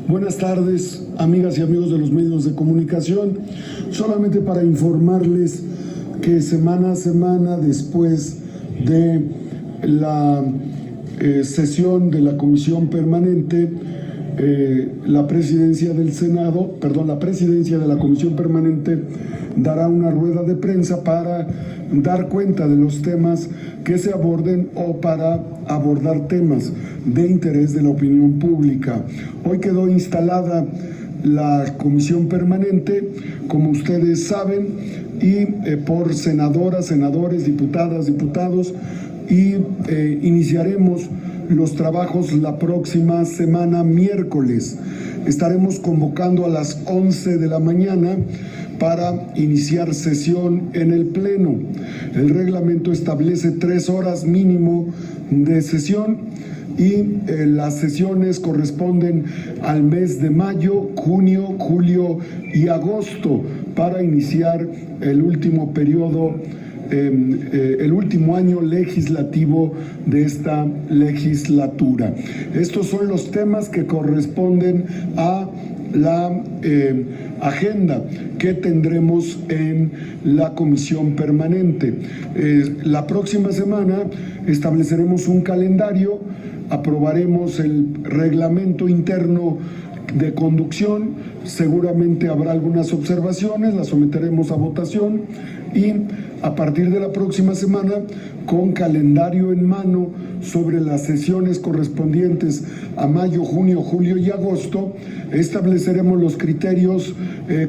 Buenas tardes, amigas y amigos de los medios de comunicación. Solamente para informarles que semana a semana, después de la sesión de la Comisión Permanente, la presidencia de la Comisión Permanente dará una rueda de prensa para dar cuenta de los temas que se aborden o para abordar temas de interés de la opinión pública. Hoy quedó instalada la Comisión Permanente, como ustedes saben, y por senadoras, senadores, diputadas, diputados, y iniciaremos los trabajos la próxima semana, miércoles. Estaremos convocando a las 11 de la mañana para iniciar sesión en el Pleno. El reglamento establece 3 horas mínimo de sesión y las sesiones corresponden al mes de mayo, junio, julio y agosto para iniciar el último periodo, el último año legislativo de esta legislatura. Estos son los temas que corresponden a la agenda que tendremos en la Comisión Permanente. La próxima semana estableceremos un calendario, aprobaremos el reglamento interno de conducción, seguramente habrá algunas observaciones, las someteremos a votación y a partir de la próxima semana, con calendario en mano sobre las sesiones correspondientes a mayo, junio, julio y agosto, estableceremos los criterios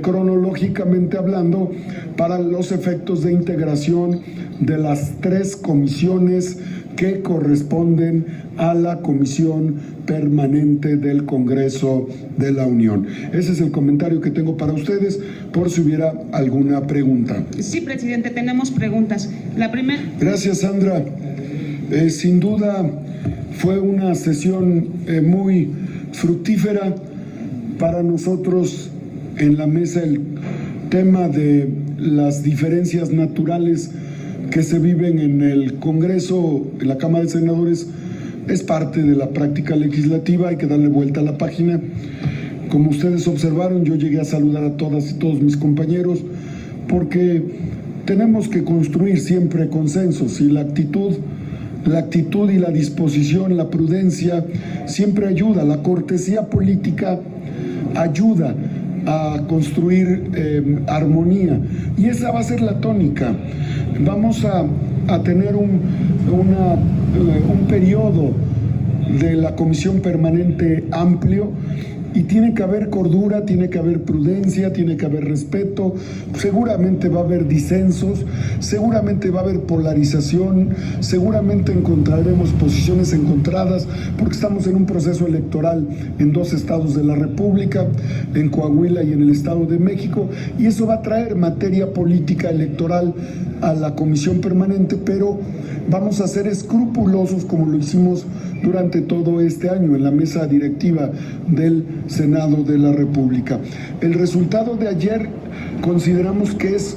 cronológicamente hablando para los efectos de integración de las 3 comisiones que corresponden a la Comisión Permanente del Congreso de la Unión. Ese es el comentario que tengo para ustedes, por si hubiera alguna pregunta. Sí, presidente, tenemos preguntas. La primera. Gracias, Sandra. Sin duda fue una sesión muy fructífera para nosotros en la mesa. El tema de las diferencias naturales que se viven en el Congreso, en la Cámara de Senadores, es parte de la práctica legislativa, hay que darle vuelta a la página. Como ustedes observaron, yo llegué a saludar a todas y todos mis compañeros, porque tenemos que construir siempre consensos, y la actitud y la disposición, la prudencia siempre ayuda, la cortesía política ayuda a construir armonía, y esa va a ser la tónica. Vamos a tener un periodo de la Comisión Permanente amplio, y tiene que haber cordura, tiene que haber prudencia, tiene que haber respeto. Seguramente va a haber disensos, seguramente va a haber polarización, seguramente encontraremos posiciones encontradas, porque estamos en un proceso electoral en 2 estados de la República, en Coahuila y en el Estado de México, y eso va a traer materia política electoral a la Comisión Permanente, pero vamos a ser escrupulosos como lo hicimos durante todo este año en la mesa directiva del Senado de la República. El resultado de ayer consideramos que es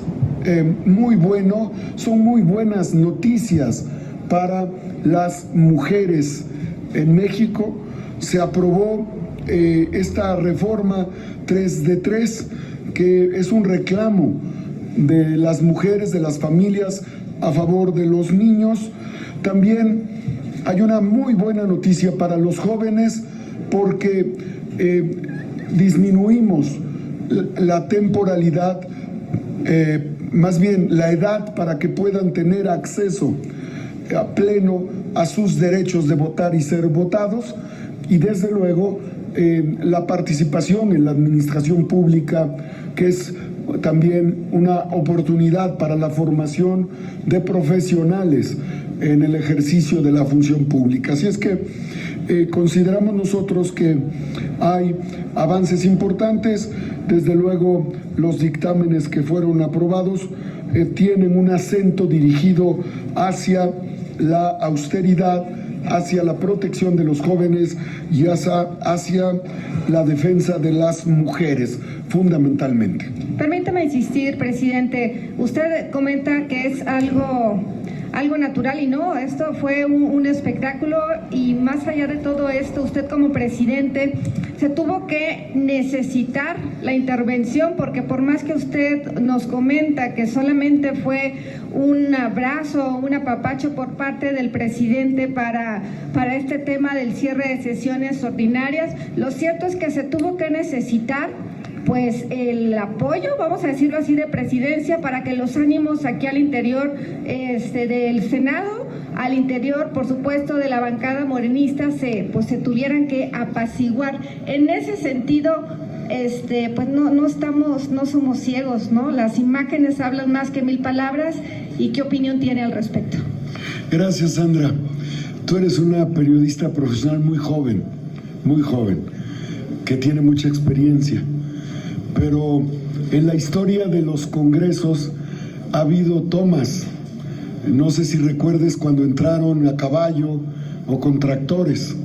muy bueno, son muy buenas noticias para las mujeres en México. Se aprobó esta reforma 3 de 3, que es un reclamo de las mujeres, de las familias, a favor de los niños. También hay una muy buena noticia para los jóvenes, porque disminuimos la temporalidad, más bien la edad para que puedan tener acceso a pleno a sus derechos de votar y ser votados, y desde luego la participación en la administración pública, que es también una oportunidad para la formación de profesionales en el ejercicio de la función pública. Así es que consideramos nosotros que hay avances importantes. Desde luego, los dictámenes que fueron aprobados tienen un acento dirigido hacia la austeridad, hacia la protección de los jóvenes y hacia la defensa de las mujeres, fundamentalmente. Permítame insistir, presidente. Usted comenta que es algo algo natural, y no, esto fue un espectáculo. Y más allá de todo esto, usted como presidente se tuvo que necesitar la intervención, porque por más que usted nos comenta que solamente fue un abrazo, un apapacho por parte del presidente para este tema del cierre de sesiones ordinarias, lo cierto es que se tuvo que necesitar pues el apoyo, vamos a decirlo así, de presidencia, para que los ánimos aquí al interior del Senado, al interior, por supuesto, de la bancada morenista, se tuvieran que apaciguar. En ese sentido, pues no somos ciegos, ¿no? Las imágenes hablan más que 1000 palabras. ¿Y qué opinión tiene al respecto? Gracias, Sandra. Tú eres una periodista profesional muy joven, que tiene mucha experiencia. Pero en la historia de los congresos ha habido tomas. No sé si recuerdes cuando entraron a caballo o con tractores.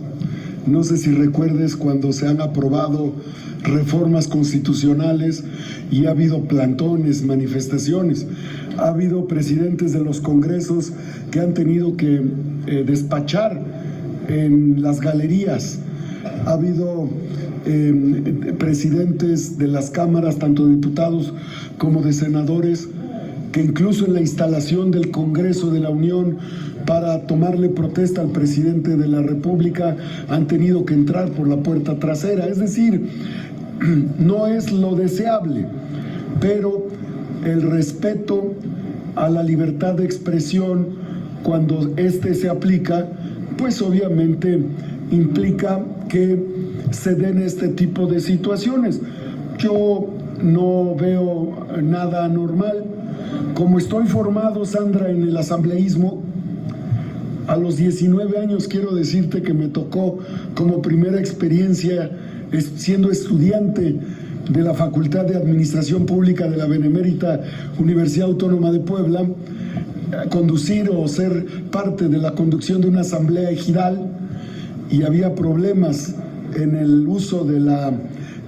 No sé si recuerdes cuando se han aprobado reformas constitucionales y ha habido plantones, manifestaciones. Ha habido presidentes de los congresos que han tenido que despachar en las galerías. Ha habido presidentes de las cámaras, tanto de diputados como de senadores, que incluso en la instalación del Congreso de la Unión para tomarle protesta al presidente de la República han tenido que entrar por la puerta trasera. Es decir, no es lo deseable, pero el respeto a la libertad de expresión, cuando se aplica, pues obviamente implica que se den este tipo de situaciones. Yo no veo nada anormal. Como estoy formado, Sandra, en el asambleísmo, a los 19 años quiero decirte que me tocó como primera experiencia, siendo estudiante de la Facultad de Administración Pública de la Benemérita Universidad Autónoma de Puebla, conducir o ser parte de la conducción de una asamblea ejidal, y había problemas en el uso de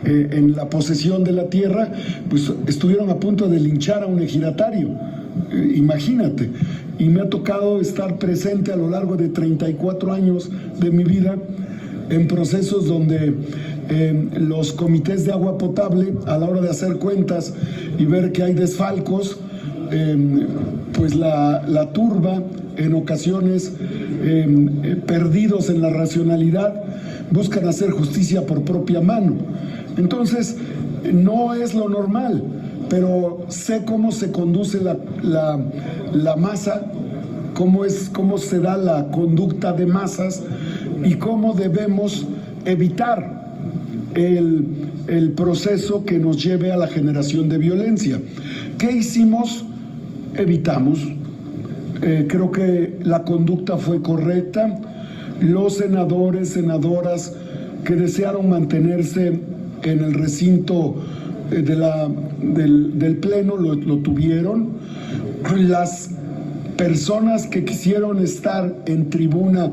en la posesión de la tierra, pues estuvieron a punto de linchar a un ejidatario, imagínate. Y me ha tocado estar presente a lo largo de 34 años de mi vida en procesos donde los comités de agua potable, a la hora de hacer cuentas y ver que hay desfalcos, pues la turba, en ocasiones perdidos en la racionalidad, buscan hacer justicia por propia mano. Entonces, no es lo normal, pero sé cómo se conduce la masa, cómo se da la conducta de masas y cómo debemos evitar el proceso que nos lleve a la generación de violencia. ¿Qué hicimos? Evitamos. Creo que la conducta fue correcta. Los senadores, senadoras que desearon mantenerse en el recinto del Pleno lo tuvieron. Las personas que quisieron estar en tribuna,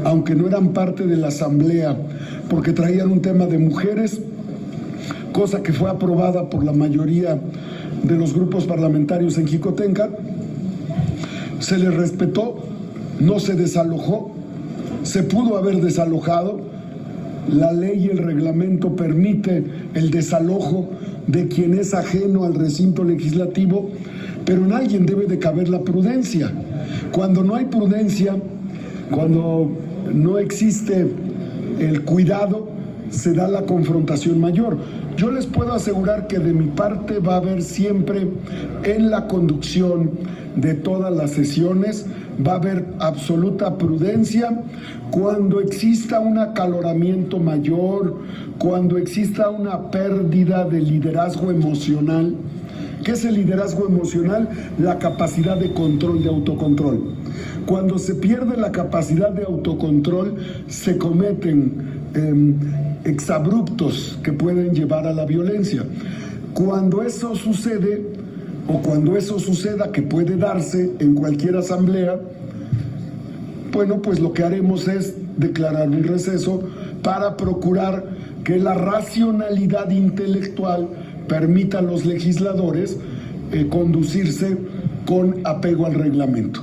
aunque no eran parte de la asamblea, porque traían un tema de mujeres, cosa que fue aprobada por la mayoría de los grupos parlamentarios en Jicotenca, se les respetó, no se desalojó, se pudo haber desalojado. La ley y el reglamento permite el desalojo de quien es ajeno al recinto legislativo, pero en alguien debe de caber la prudencia. Cuando no hay prudencia, cuando no existe el cuidado, se da la confrontación mayor. Yo les puedo asegurar que de mi parte va a haber siempre, en la conducción de todas las sesiones, va a haber absoluta prudencia. Cuando exista un acaloramiento mayor, cuando exista una pérdida de liderazgo emocional. ¿Qué es el liderazgo emocional? La capacidad de control, de autocontrol. Cuando se pierde la capacidad de autocontrol, se cometen exabruptos que pueden llevar a la violencia. Cuando eso sucede, o cuando eso suceda, que puede darse en cualquier asamblea, bueno, pues lo que haremos es declarar un receso para procurar que la racionalidad intelectual permita a los legisladores conducirse con apego al reglamento.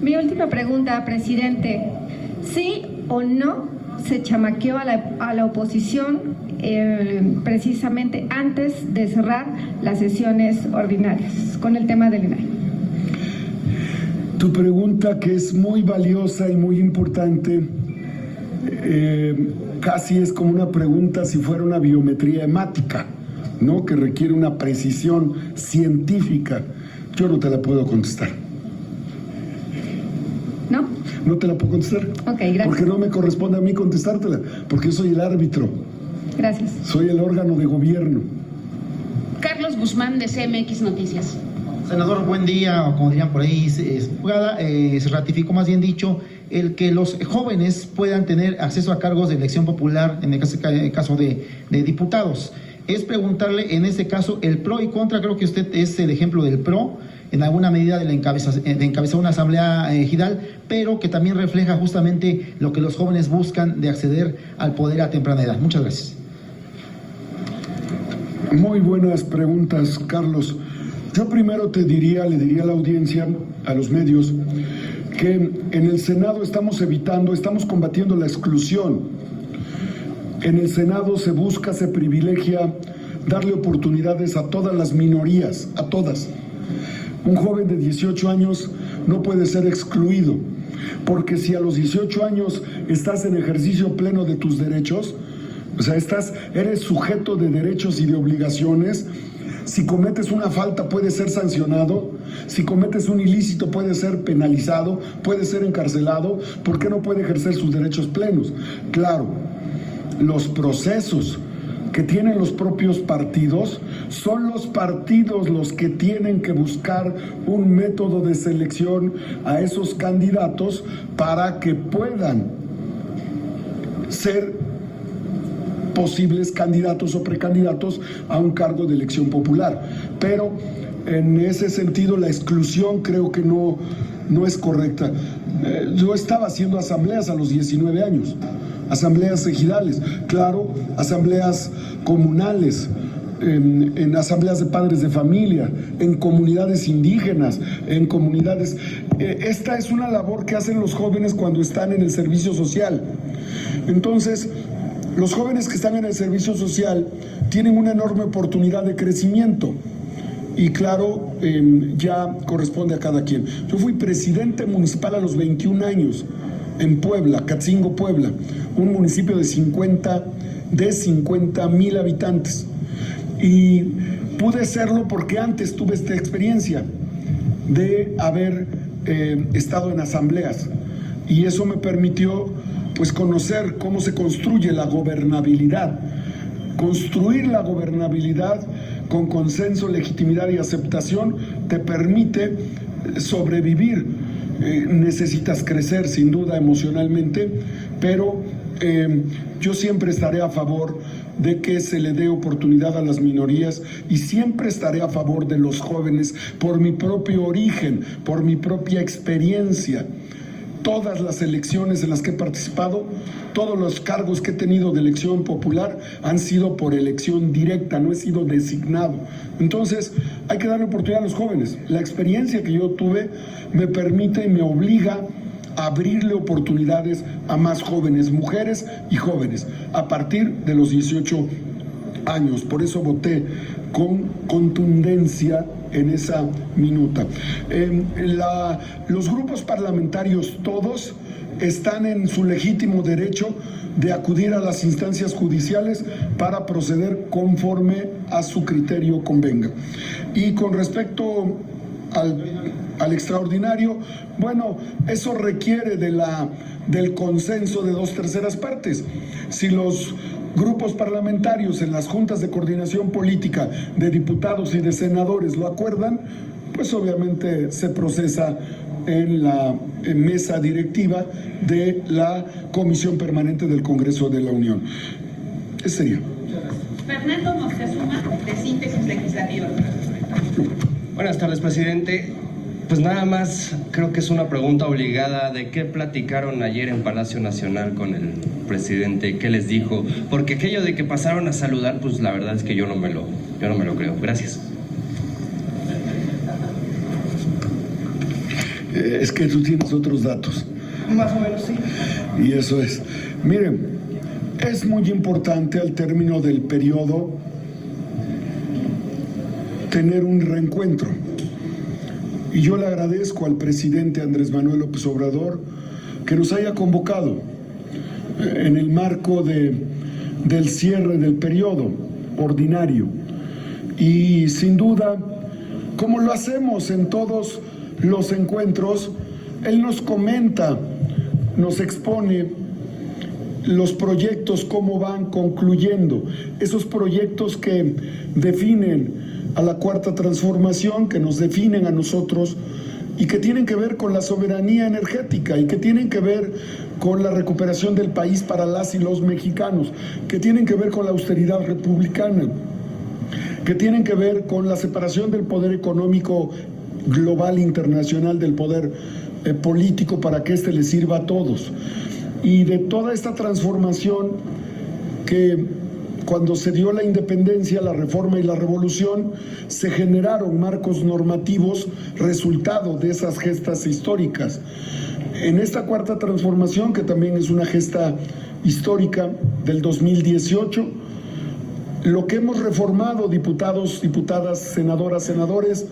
Mi última pregunta, presidente. ¿Sí o no se chamaqueó a la oposición precisamente antes de cerrar las sesiones ordinarias con el tema del INAI? Tu pregunta, que es muy valiosa y muy importante, casi es como una pregunta si fuera una biometría hemática, ¿no? Que requiere una precisión científica. Yo no te la puedo contestar. ¿No? No te la puedo contestar. Ok, gracias. Porque no me corresponde a mí contestártela, porque yo soy el árbitro. Gracias. Soy el órgano de gobierno. Carlos Guzmán, de CMX Noticias. Senador, buen día, o como dirían por ahí, se ratificó, más bien dicho, el que los jóvenes puedan tener acceso a cargos de elección popular en el caso de diputados. Es preguntarle, en este caso, el pro y contra. Creo que usted es el ejemplo del pro, en alguna medida de encabezar una asamblea ejidal, pero que también refleja justamente lo que los jóvenes buscan de acceder al poder a temprana edad. Muchas gracias. Muy buenas preguntas, Carlos. Yo primero le diría a la audiencia, a los medios, que en el Senado estamos combatiendo la exclusión. En el Senado se busca, se privilegia darle oportunidades a todas las minorías, a todas. Un joven de 18 años no puede ser excluido, porque si a los 18 años estás en ejercicio pleno de tus derechos, o sea, eres sujeto de derechos y de obligaciones. Si cometes una falta puede ser sancionado, si cometes un ilícito puede ser penalizado, puede ser encarcelado. ¿Por qué no puede ejercer sus derechos plenos? Claro, los procesos que tienen los propios partidos, son los partidos los que tienen que buscar un método de selección a esos candidatos para que puedan ser posibles candidatos o precandidatos a un cargo de elección popular. Pero en ese sentido la exclusión creo que no es correcta. Yo estaba haciendo asambleas a los 19 años, asambleas ejidales, claro, asambleas comunales, en asambleas de padres de familia, en comunidades indígenas, en comunidades. Esta es una labor que hacen los jóvenes cuando están en el servicio social. Entonces, los jóvenes que están en el servicio social tienen una enorme oportunidad de crecimiento y claro, ya corresponde a cada quien. Yo fui presidente municipal a los 21 años en Puebla, Catzingo, Puebla, un municipio de 50,000 habitantes, y pude serlo porque antes tuve esta experiencia de haber estado en asambleas, y eso me permitió pues conocer cómo se construye la gobernabilidad. Construir la gobernabilidad con consenso, legitimidad y aceptación te permite sobrevivir. Necesitas crecer sin duda emocionalmente, pero yo siempre estaré a favor de que se le dé oportunidad a las minorías y siempre estaré a favor de los jóvenes por mi propio origen, por mi propia experiencia. Todas las elecciones en las que he participado, todos los cargos que he tenido de elección popular han sido por elección directa, no he sido designado. Entonces, hay que darle oportunidad a los jóvenes. La experiencia que yo tuve me permite y me obliga a abrirle oportunidades a más jóvenes, mujeres y jóvenes, a partir de los 18 años. Por eso voté con contundencia en esa minuta. Los grupos parlamentarios todos están en su legítimo derecho de acudir a las instancias judiciales para proceder conforme a su criterio convenga. Y con respecto al extraordinario, bueno, eso requiere del consenso de 2/3 partes. Si los grupos parlamentarios en las juntas de coordinación política de diputados y de senadores lo acuerdan, pues obviamente se procesa en la mesa directiva de la Comisión Permanente del Congreso de la Unión. Ese sería. Fernando Moctezuma, de Síntesis Legislativa. Buenas tardes, presidente. Pues nada más, creo que es una pregunta obligada de qué platicaron ayer en Palacio Nacional con el presidente, qué les dijo, porque aquello de que pasaron a saludar, pues la verdad es que yo no me lo creo. Gracias. Es que tú tienes otros datos. Más o menos, sí. Y eso es. Miren, es muy importante al término del periodo tener un reencuentro. Y yo le agradezco al presidente Andrés Manuel López Obrador que nos haya convocado en el marco del cierre del periodo ordinario. Y sin duda, como lo hacemos en todos los encuentros, él nos comenta, nos expone los proyectos, cómo van concluyendo, esos proyectos que definen a la Cuarta Transformación, que nos definen a nosotros y que tienen que ver con la soberanía energética y que tienen que ver con la recuperación del país para las y los mexicanos, que tienen que ver con la austeridad republicana, que tienen que ver con la separación del poder económico global internacional del poder político para que éste le sirva a todos. Y de toda esta transformación que cuando se dio la independencia, la reforma y la revolución, se generaron marcos normativos resultado de esas gestas históricas. En esta Cuarta Transformación, que también es una gesta histórica del 2018, lo que hemos reformado, diputados, diputadas, senadoras, senadores,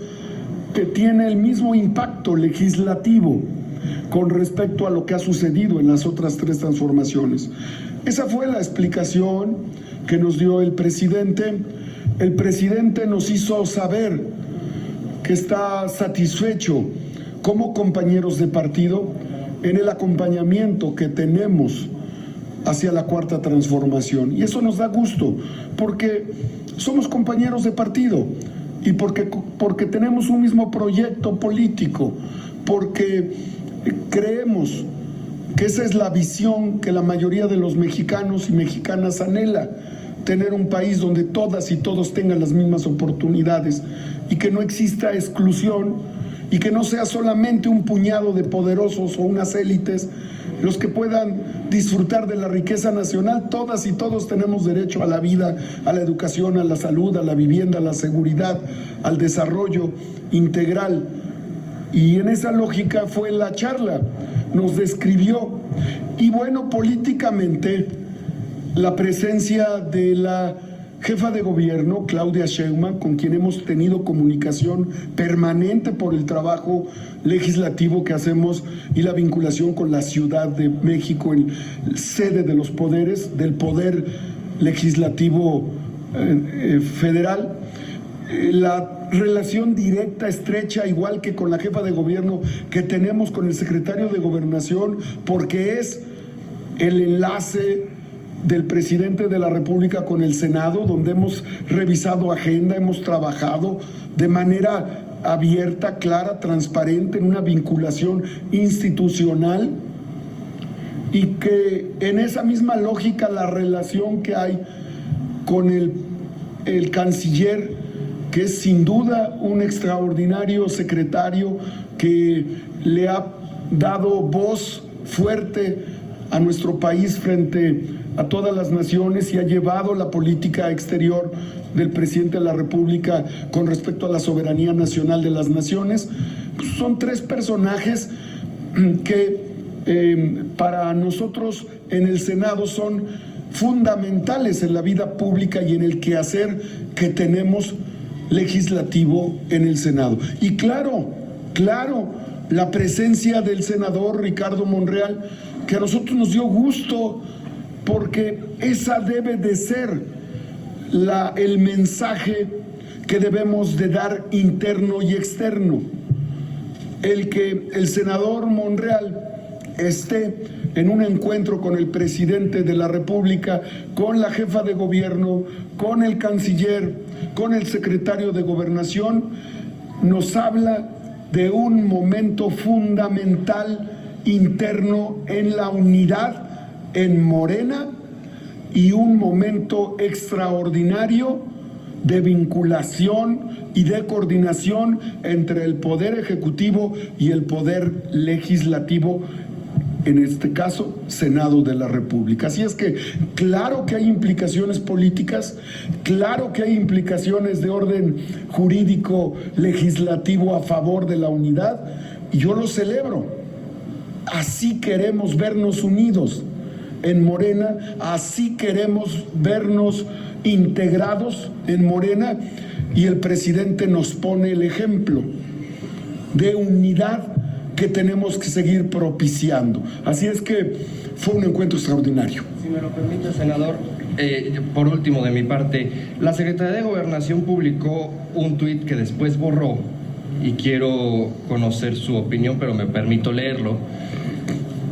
que tiene el mismo impacto legislativo con respecto a lo que ha sucedido en las otras tres transformaciones. Esa fue la explicación que nos dio el presidente. El presidente nos hizo saber que está satisfecho como compañeros de partido en el acompañamiento que tenemos hacia la Cuarta Transformación. Y eso nos da gusto, porque somos compañeros de partido y porque tenemos un mismo proyecto político, porque creemos que esa es la visión que la mayoría de los mexicanos y mexicanas anhela, tener un país donde todas y todos tengan las mismas oportunidades y que no exista exclusión y que no sea solamente un puñado de poderosos o unas élites los que puedan disfrutar de la riqueza nacional. Todas y todos tenemos derecho a la vida, a la educación, a la salud, a la vivienda, a la seguridad, al desarrollo integral. Y en esa lógica fue la charla, nos describió. Y bueno, políticamente, la presencia de la jefa de gobierno, Claudia Sheinbaum, con quien hemos tenido comunicación permanente por el trabajo legislativo que hacemos y la vinculación con la Ciudad de México, en sede de los poderes, del poder legislativo federal. La relación directa, estrecha, igual que con la jefa de gobierno que tenemos con el secretario de Gobernación, porque es el enlace del presidente de la República con el Senado, donde hemos revisado agenda, hemos trabajado de manera abierta, clara, transparente, en una vinculación institucional, y que en esa misma lógica la relación que hay con el canciller, que es sin duda un extraordinario secretario que le ha dado voz fuerte a nuestro país frente a todas las naciones y ha llevado la política exterior del presidente de la República con respecto a la soberanía nacional de las naciones. Son tres personajes que para nosotros en el Senado son fundamentales en la vida pública y en el quehacer que tenemos legislativo en el Senado. Y claro, la presencia del senador Ricardo Monreal, que a nosotros nos dio gusto, porque esa debe de ser el mensaje que debemos de dar interno y externo. El que el senador Monreal esté en un encuentro con el presidente de la República, con la jefa de gobierno, con el canciller, con el secretario de Gobernación, nos habla de un momento fundamental interno en la unidad en Morena y un momento extraordinario de vinculación y de coordinación entre el Poder Ejecutivo y el Poder Legislativo, en este caso, Senado de la República. Así es que claro que hay implicaciones políticas, claro que hay implicaciones de orden jurídico legislativo a favor de la unidad, Y yo lo celebro. Así queremos vernos unidos en Morena, así queremos vernos integrados en Morena, y el presidente nos pone el ejemplo de unidad que tenemos que seguir propiciando. Así es que fue un encuentro extraordinario. Si me lo permite, senador, por último de mi parte, la Secretaría de Gobernación publicó un tuit que después borró y quiero conocer su opinión, pero me permito leerlo.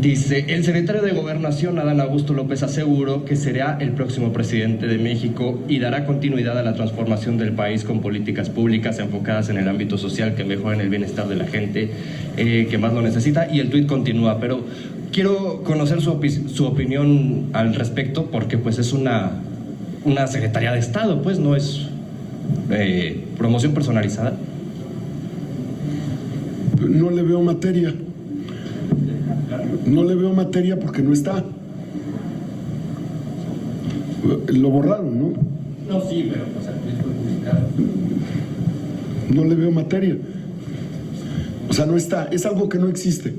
Dice: el secretario de Gobernación, Adán Augusto López, aseguró que será el próximo presidente de México y dará continuidad a la transformación del país con políticas públicas enfocadas en el ámbito social que mejoren el bienestar de la gente que más lo necesita. Y el tuit continúa, pero quiero conocer su opinión al respecto, porque pues es una Secretaría de Estado, pues no es promoción personalizada. No le veo materia. No le veo materia porque no está. Lo borraron, ¿no? No, sí, pero pues el tuit fue publicado. No le veo materia. O sea, no está. Es algo que no existe.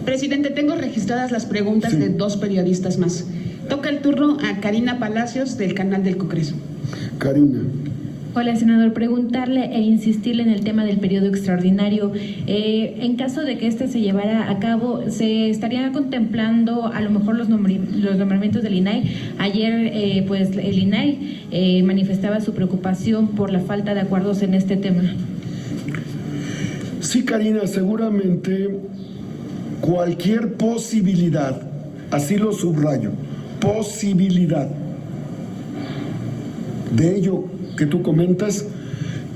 Presidente, tengo registradas las preguntas Sí. de 2 periodistas más. Toca el turno a Karina Palacios, del canal del Congreso. Karina. Hola, senador. Preguntarle e insistirle en el tema del periodo extraordinario. En caso de que este se llevara a cabo, ¿se estaría contemplando a lo mejor los nombramientos del INAI? Ayer, pues, el INAI manifestaba su preocupación por la falta de acuerdos en este tema. Sí, Karina, seguramente cualquier posibilidad, así lo subrayo, posibilidad de ello que tú comentas,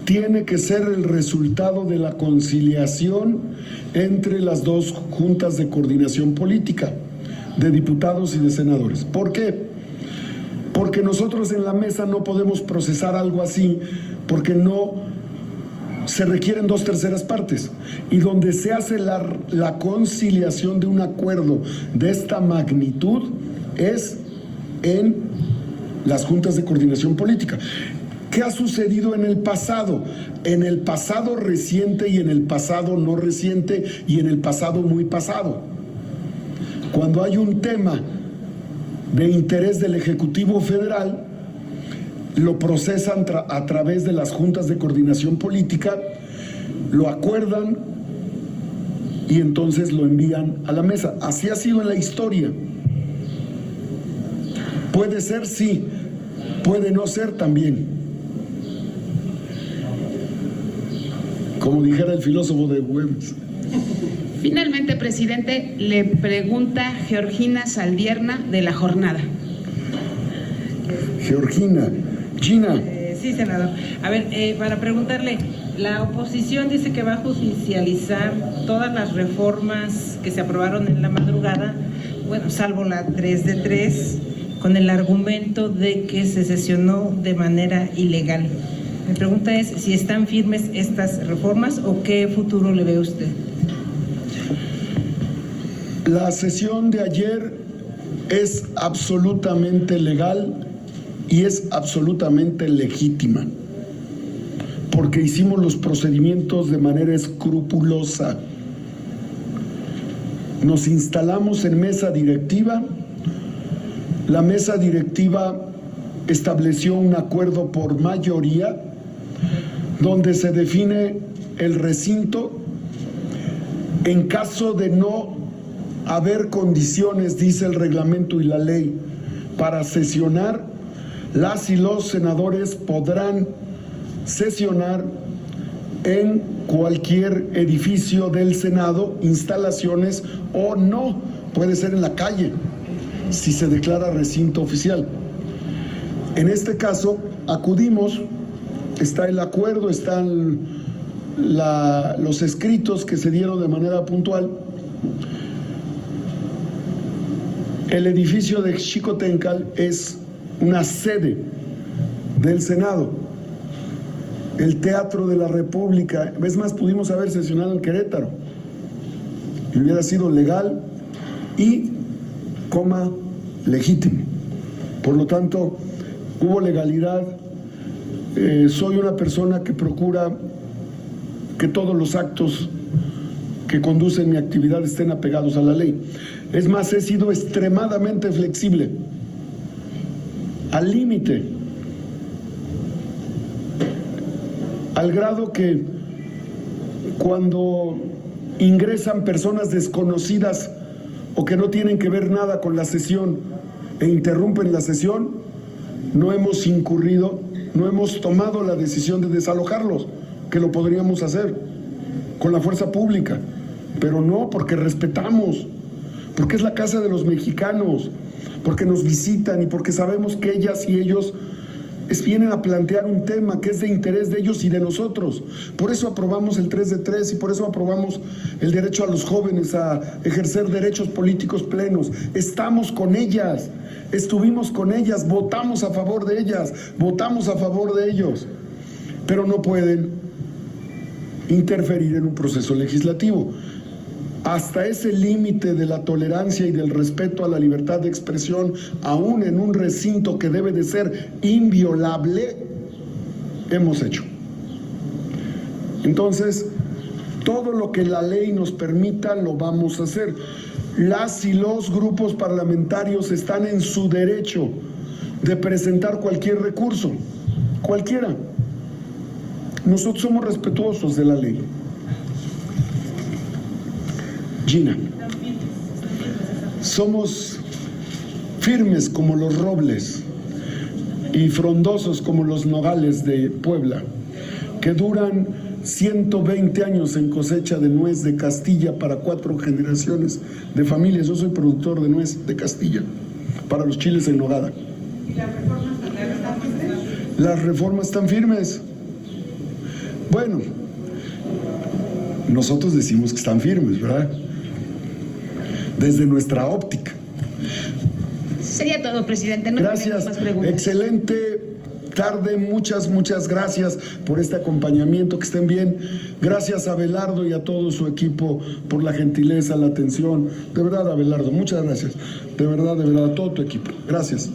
tiene que ser el resultado de la conciliación entre las 2 juntas de coordinación política, de diputados y de senadores. ¿Por qué? Porque nosotros en la mesa no podemos procesar algo así, porque no se requieren 2/3 partes. Y donde se hace la conciliación de un acuerdo de esta magnitud es en las juntas de coordinación política. ¿Qué ha sucedido en el pasado? En el pasado reciente y en el pasado no reciente y en el pasado muy pasado. Cuando hay un tema de interés del Ejecutivo Federal, lo procesan a través de las juntas de coordinación política, lo acuerdan y entonces lo envían a la mesa. Así ha sido en la historia. Puede ser, sí, puede no ser también. Como dijera el filósofo de Güemes. Finalmente, presidente, le pregunta Georgina Saldierna, de La Jornada. Georgina. Gina. Sí, senador. A ver, para preguntarle, la oposición dice que va a judicializar todas las reformas que se aprobaron en la madrugada, bueno, salvo la 3 de 3, con el argumento de que se sesionó de manera ilegal. Mi pregunta es si están firmes estas reformas o qué futuro le ve usted. La sesión de ayer es absolutamente legal y es absolutamente legítima, porque hicimos los procedimientos de manera escrupulosa. Nos instalamos en mesa directiva. La mesa directiva estableció un acuerdo por mayoría donde se define el recinto. En caso de no haber condiciones, dice el reglamento y la ley, para sesionar, las y los senadores podrán sesionar en cualquier edificio del Senado, instalaciones, o no, puede ser en la calle, si se declara recinto oficial. En este caso, acudimos, está el acuerdo, están los escritos que se dieron de manera puntual. El edificio de Xicoténcatl es una sede del Senado. El Teatro de la República, es más, pudimos haber sesionado en Querétaro y hubiera sido legal y, legítimo. Por lo tanto, hubo legalidad. Soy una persona que procura que todos los actos que conducen mi actividad estén apegados a la ley. Es más, he sido extremadamente flexible, al límite, al grado que cuando ingresan personas desconocidas o que no tienen que ver nada con la sesión e interrumpen la sesión, no hemos incurrido, no hemos tomado la decisión de desalojarlos, que lo podríamos hacer con la fuerza pública, pero no, porque respetamos, porque es la casa de los mexicanos, porque nos visitan y porque sabemos que ellas y ellos vienen a plantear un tema que es de interés de ellos y de nosotros. Por eso aprobamos el 3 de 3 y por eso aprobamos el derecho a los jóvenes a ejercer derechos políticos plenos. Estamos con ellas, estuvimos con ellas, votamos a favor de ellas, votamos a favor de ellos, pero no pueden interferir en un proceso legislativo. Hasta ese límite de la tolerancia y del respeto a la libertad de expresión, aún en un recinto que debe de ser inviolable, hemos hecho. Entonces, todo lo que la ley nos permita lo vamos a hacer. Las y los grupos parlamentarios están en su derecho de presentar cualquier recurso, cualquiera. Nosotros somos respetuosos de la ley. Gina, somos firmes como los robles y frondosos como los nogales de Puebla, que duran 120 años en cosecha de nuez de Castilla para 4 generaciones de familias. Yo soy productor de nuez de Castilla para los chiles en nogada. ¿Y las reformas están firmes? Las reformas están firmes. Bueno, nosotros decimos que están firmes, ¿verdad? Desde nuestra óptica. Sería todo, presidente. No Gracias. más preguntas. Excelente tarde. Muchas gracias por este acompañamiento. Que estén bien. Gracias a Abelardo y a todo su equipo por la gentileza, la atención. De verdad, Abelardo, muchas gracias. De verdad, a todo tu equipo. Gracias.